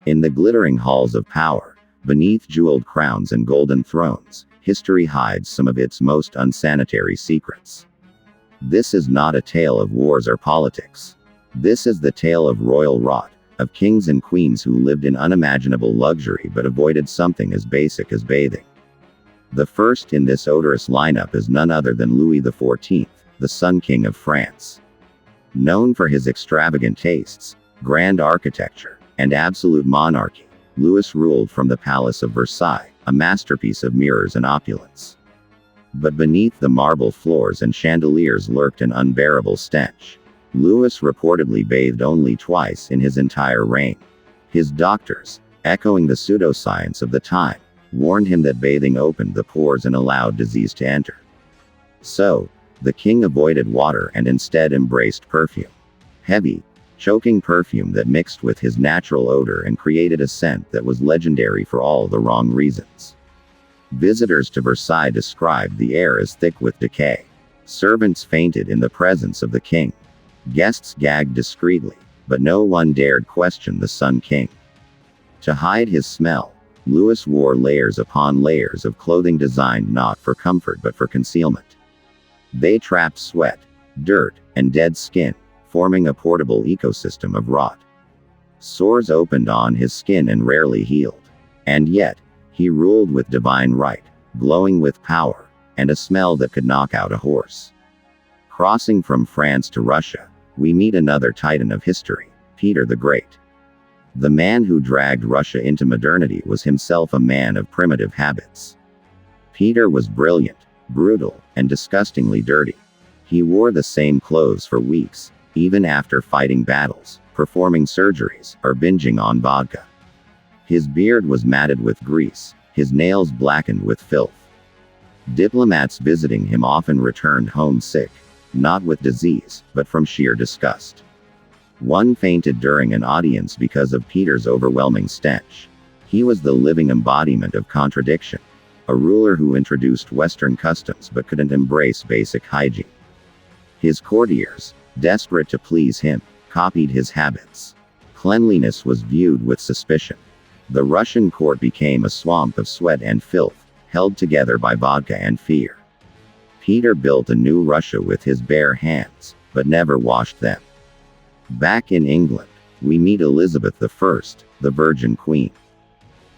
In the glittering halls of power, beneath jeweled crowns and golden thrones, history hides some of its most unsanitary secrets. This is not a tale of wars or politics. This is the tale of royal rot, of kings and queens who lived in unimaginable luxury but avoided something as basic as bathing. The first in this odorous lineup is none other than Louis XIV, the Sun King of France. Known for his extravagant tastes, grand architecture, and absolute monarchy, Louis ruled from the Palace of Versailles, a masterpiece of mirrors and opulence. But beneath the marble floors and chandeliers lurked an unbearable stench. Louis reportedly bathed only twice in his entire reign. His doctors, echoing the pseudoscience of the time, warned him that bathing opened the pores and allowed disease to enter. So, the king avoided water and instead embraced perfume. Heavy, choking perfume that mixed with his natural odor and created a scent that was legendary for all the wrong reasons. Visitors to Versailles described the air as thick with decay. Servants fainted in the presence of the king. Guests gagged discreetly, but no one dared question the Sun King. To hide his smell, Louis wore layers upon layers of clothing designed not for comfort but for concealment. They trapped sweat, dirt, and dead skin, forming a portable ecosystem of rot. Sores opened on his skin and rarely healed. And yet, he ruled with divine right, glowing with power, and a smell that could knock out a horse. Crossing from France to Russia, we meet another titan of history, Peter the Great. The man who dragged Russia into modernity was himself a man of primitive habits. Peter was brilliant, brutal, and disgustingly dirty. He wore the same clothes for weeks, even after fighting battles, performing surgeries, or binging on vodka. His beard was matted with grease, his nails blackened with filth. Diplomats visiting him often returned home sick, not with disease, but from sheer disgust. One fainted during an audience because of Peter's overwhelming stench. He was the living embodiment of contradiction, a ruler who introduced Western customs but couldn't embrace basic hygiene. His courtiers, desperate to please him, copied his habits. Cleanliness was viewed with suspicion. The Russian court became a swamp of sweat and filth, held together by vodka and fear. Peter built a new Russia with his bare hands, but never washed them. Back in England, we meet Elizabeth I, the Virgin Queen.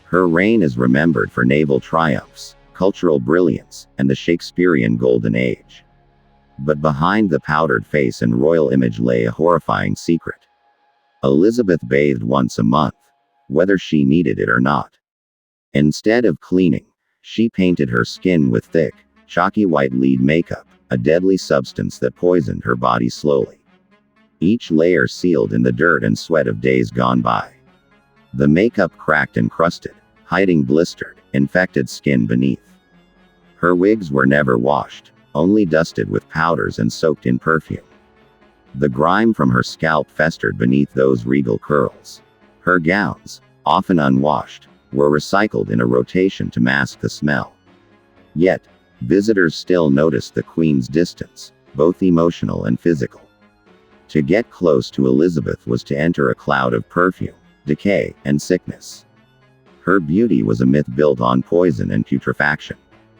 Her reign is remembered for naval triumphs, cultural brilliance, and the Shakespearean Golden Age. But behind the powdered face and royal image lay a horrifying secret. Elizabeth bathed once a month, whether she needed it or not. Instead of cleaning, she painted her skin with thick, chalky white lead makeup, a deadly substance that poisoned her body slowly. Each layer sealed in the dirt and sweat of days gone by. The makeup cracked and crusted, hiding blistered, infected skin beneath. Her wigs were never washed, only dusted with powders and soaked in perfume. The grime from her scalp festered beneath those regal curls. Her gowns, often unwashed, were recycled in a rotation to mask the smell. Yet, visitors still noticed the Queen's distance, both emotional and physical. To get close to Elizabeth was to enter a cloud of perfume, decay, and sickness. Her beauty was a myth built on poison and putrefaction.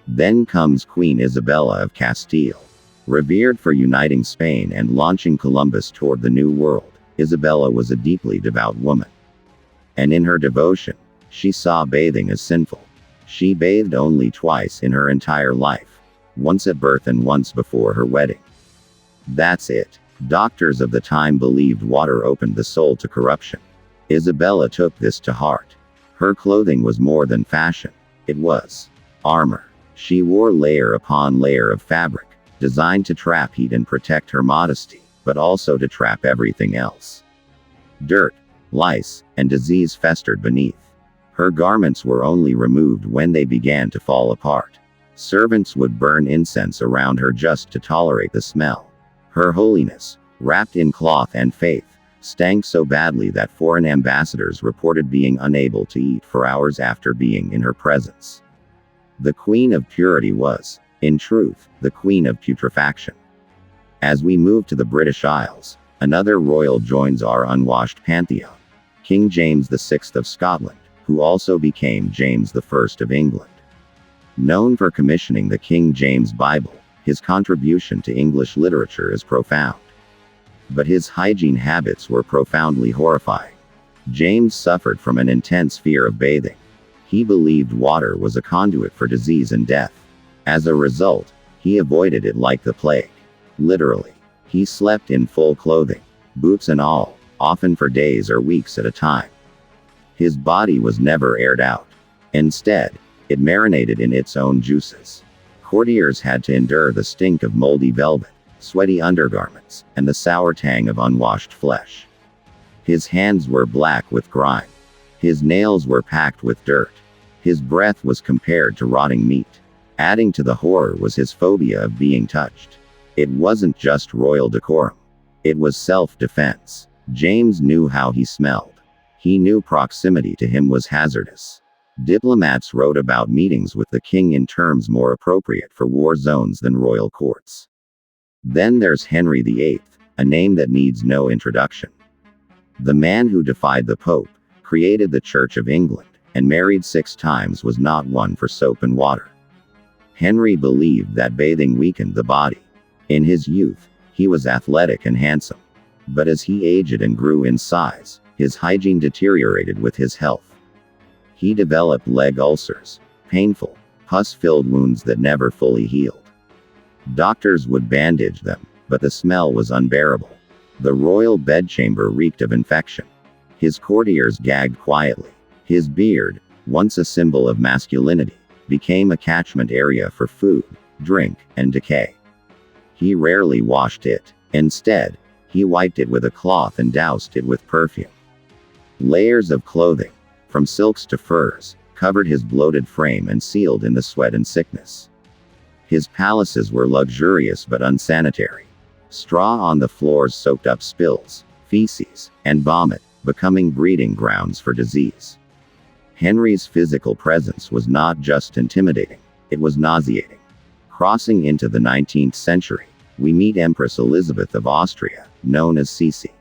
Then comes Queen Isabella of Castile. Revered for uniting Spain and launching Columbus toward the New World, Isabella was a deeply devout woman. And in her devotion, she saw bathing as sinful. She bathed only twice in her entire life, once at birth and once before her wedding. That's it. Doctors of the time believed water opened the soul to corruption. Isabella took this to heart. Her clothing was more than fashion. It was armor. She wore layer upon layer of fabric, designed to trap heat and protect her modesty, but also to trap everything else. Dirt, lice, and disease festered beneath. Her garments were only removed when they began to fall apart. Servants would burn incense around her just to tolerate the smell. Her holiness, wrapped in cloth and faith, stank so badly that foreign ambassadors reported being unable to eat for hours after being in her presence. The Queen of Purity was, in truth, the Queen of Putrefaction. As we move to the British Isles, another royal joins our unwashed pantheon. King James VI of Scotland, who also became James I of England. Known for commissioning the King James Bible, his contribution to English literature is profound. But his hygiene habits were profoundly horrifying. James suffered from an intense fear of bathing. He believed water was a conduit for disease and death. As a result, he avoided it like the plague. Literally. He slept in full clothing, boots and all, often for days or weeks at a time. His body was never aired out. Instead, it marinated in its own juices. Courtiers had to endure the stink of moldy velvet, sweaty undergarments, and the sour tang of unwashed flesh. His hands were black with grime. His nails were packed with dirt. His breath was compared to rotting meat. Adding to the horror was his phobia of being touched. It wasn't just royal decorum. It was self-defense. James knew how he smelled. He knew proximity to him was hazardous. Diplomats wrote about meetings with the king in terms more appropriate for war zones than royal courts. Then there's Henry VIII, a name that needs no introduction. The man who defied the Pope, created the Church of England, and married 6 times was not one for soap and water. Henry believed that bathing weakened the body. In his youth, he was athletic and handsome. But as he aged and grew in size, his hygiene deteriorated with his health. He developed leg ulcers, painful, pus-filled wounds that never fully healed. Doctors would bandage them, but the smell was unbearable. The royal bedchamber reeked of infection. His courtiers gagged quietly. His beard, once a symbol of masculinity, became a catchment area for food, drink, and decay. He rarely washed it. Instead, he wiped it with a cloth and doused it with perfume. Layers of clothing, from silks to furs, covered his bloated frame and sealed in the sweat and sickness. His palaces were luxurious but unsanitary. Straw on the floors soaked up spills, feces, and vomit, becoming breeding grounds for disease. Henry's physical presence was not just intimidating, it was nauseating. Crossing into the 19th century, we meet Empress Elizabeth of Austria, known as Sisi.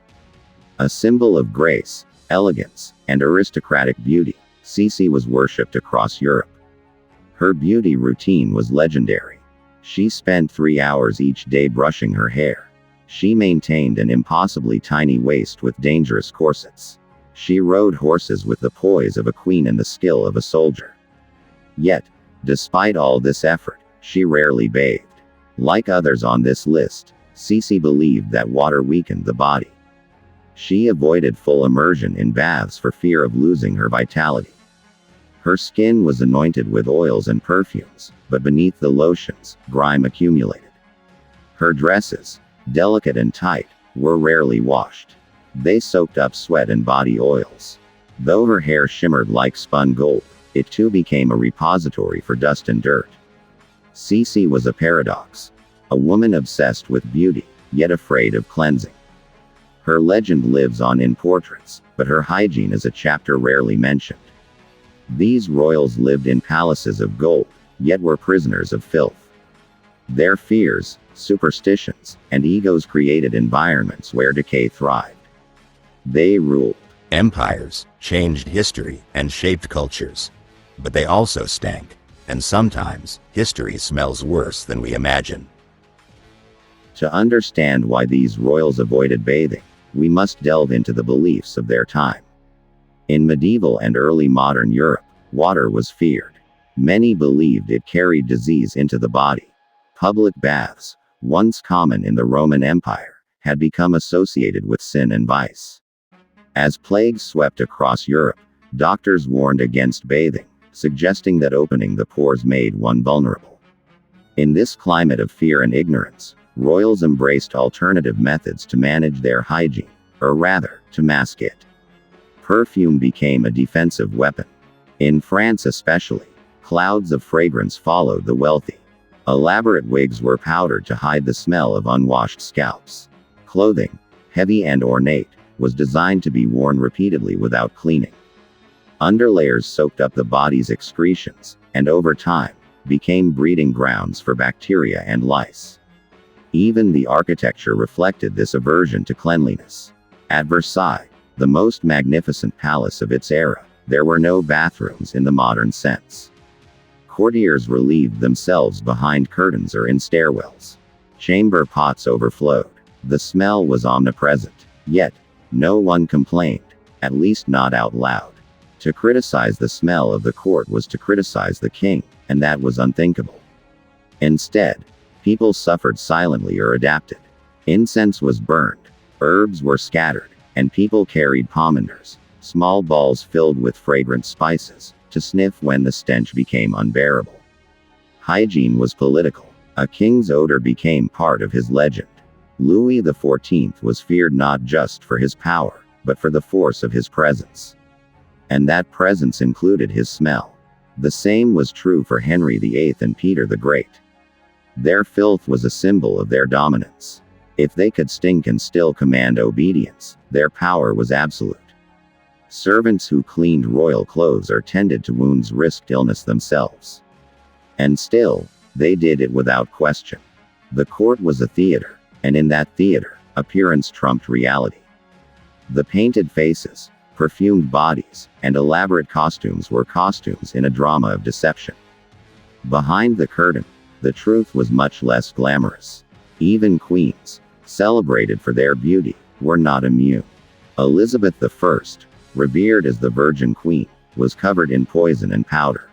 A symbol of grace, elegance, and aristocratic beauty, Sisi was worshipped across Europe. Her beauty routine was legendary. She spent 3 hours each day brushing her hair. She maintained an impossibly tiny waist with dangerous corsets. She rode horses with the poise of a queen and the skill of a soldier. Yet, despite all this effort, she rarely bathed. Like others on this list, Sisi believed that water weakened the body. She avoided full immersion in baths for fear of losing her vitality. Her skin was anointed with oils and perfumes, but beneath the lotions, grime accumulated. Her dresses, delicate and tight, were rarely washed. They soaked up sweat and body oils. Though her hair shimmered like spun gold, it too became a repository for dust and dirt. Sisi was a paradox. A woman obsessed with beauty, yet afraid of cleansing. Her legend lives on in portraits, but her hygiene is a chapter rarely mentioned. These royals lived in palaces of gold, yet were prisoners of filth. Their fears, superstitions, and egos created environments where decay thrived. They ruled empires, changed history, and shaped cultures. But they also stank. And sometimes, history smells worse than we imagine. To understand why these royals avoided bathing, we must delve into the beliefs of their time. In medieval and early modern Europe, water was feared. Many believed it carried disease into the body. Public baths, once common in the Roman Empire, had become associated with sin and vice. As plagues swept across Europe, doctors warned against bathing, suggesting that opening the pores made one vulnerable. In this climate of fear and ignorance, royals embraced alternative methods to manage their hygiene, or rather, to mask it. Perfume became a defensive weapon. In France especially, clouds of fragrance followed the wealthy. Elaborate wigs were powdered to hide the smell of unwashed scalps. Clothing, heavy and ornate, was designed to be worn repeatedly without cleaning. Underlayers soaked up the body's excretions, and over time, became breeding grounds for bacteria and lice. Even the architecture reflected this aversion to cleanliness. At Versailles, The most magnificent palace of its era, there were no bathrooms in the modern sense. Courtiers relieved themselves behind curtains or in stairwells. Chamber pots overflowed. The smell was omnipresent. Yet, no one complained, at least not out loud. To criticize the smell of the court was to criticize the king, and that was unthinkable. Instead, people suffered silently or adapted. Incense was burned, herbs were scattered, and people carried pomanders, small balls filled with fragrant spices, to sniff when the stench became unbearable. Hygiene was political. A king's odor became part of his legend. Louis XIV was feared not just for his power, but for the force of his presence. And that presence included his smell. The same was true for Henry VIII and Peter the Great. Their filth was a symbol of their dominance. If they could stink and still command obedience, their power was absolute. Servants who cleaned royal clothes or tended to wounds risked illness themselves. And still, they did it without question. The court was a theater, and in that theater, appearance trumped reality. The painted faces, perfumed bodies, and elaborate costumes were costumes in a drama of deception. Behind the curtain, the truth was much less glamorous. Even queens, celebrated for their beauty, were not immune. Elizabeth I, revered as the Virgin Queen, was covered in poison and powder.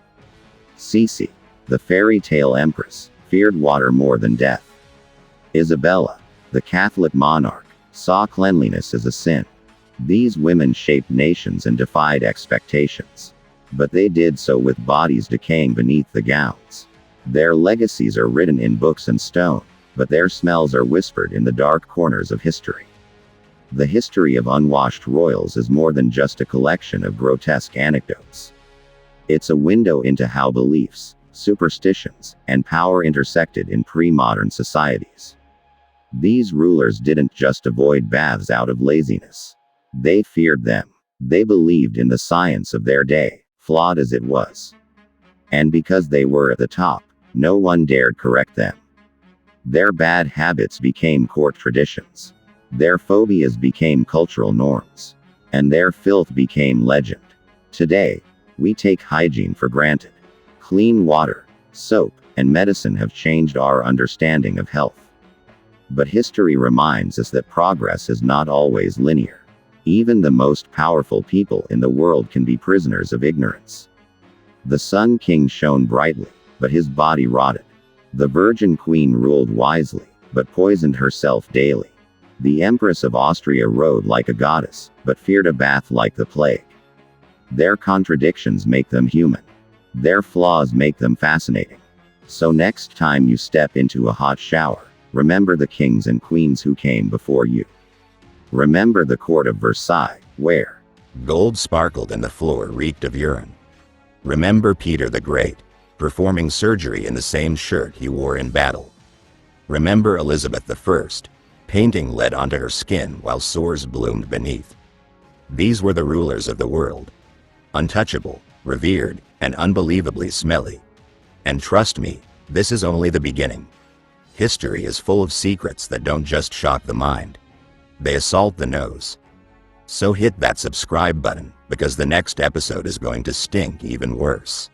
Sisi, the fairy tale empress, feared water more than death. Isabella, the Catholic monarch, saw cleanliness as a sin. These women shaped nations and defied expectations. But they did so with bodies decaying beneath the gowns. Their legacies are written in books and stone, but their smells are whispered in the dark corners of history. The history of unwashed royals is more than just a collection of grotesque anecdotes. It's a window into how beliefs, superstitions, and power intersected in pre-modern societies. These rulers didn't just avoid baths out of laziness. They feared them. They believed in the science of their day, flawed as it was. And because they were at the top, no one dared correct them. Their bad habits became court traditions. Their phobias became cultural norms. And their filth became legend. Today, we take hygiene for granted. Clean water, soap, and medicine have changed our understanding of health. But history reminds us that progress is not always linear. Even the most powerful people in the world can be prisoners of ignorance. The Sun King shone brightly, but his body rotted. The Virgin Queen ruled wisely, but poisoned herself daily. The Empress of Austria rode like a goddess, but feared a bath like the plague. Their contradictions make them human. Their flaws make them fascinating. So next time you step into a hot shower, remember the kings and queens who came before you. Remember the court of Versailles, where gold sparkled and the floor reeked of urine. Remember Peter the Great, performing surgery in the same shirt he wore in battle. Remember Elizabeth I, painting lead onto her skin while sores bloomed beneath. These were the rulers of the world. Untouchable, revered, and unbelievably smelly. And trust me, this is only the beginning. History is full of secrets that don't just shock the mind. They assault the nose. So hit that subscribe button, because the next episode is going to stink even worse.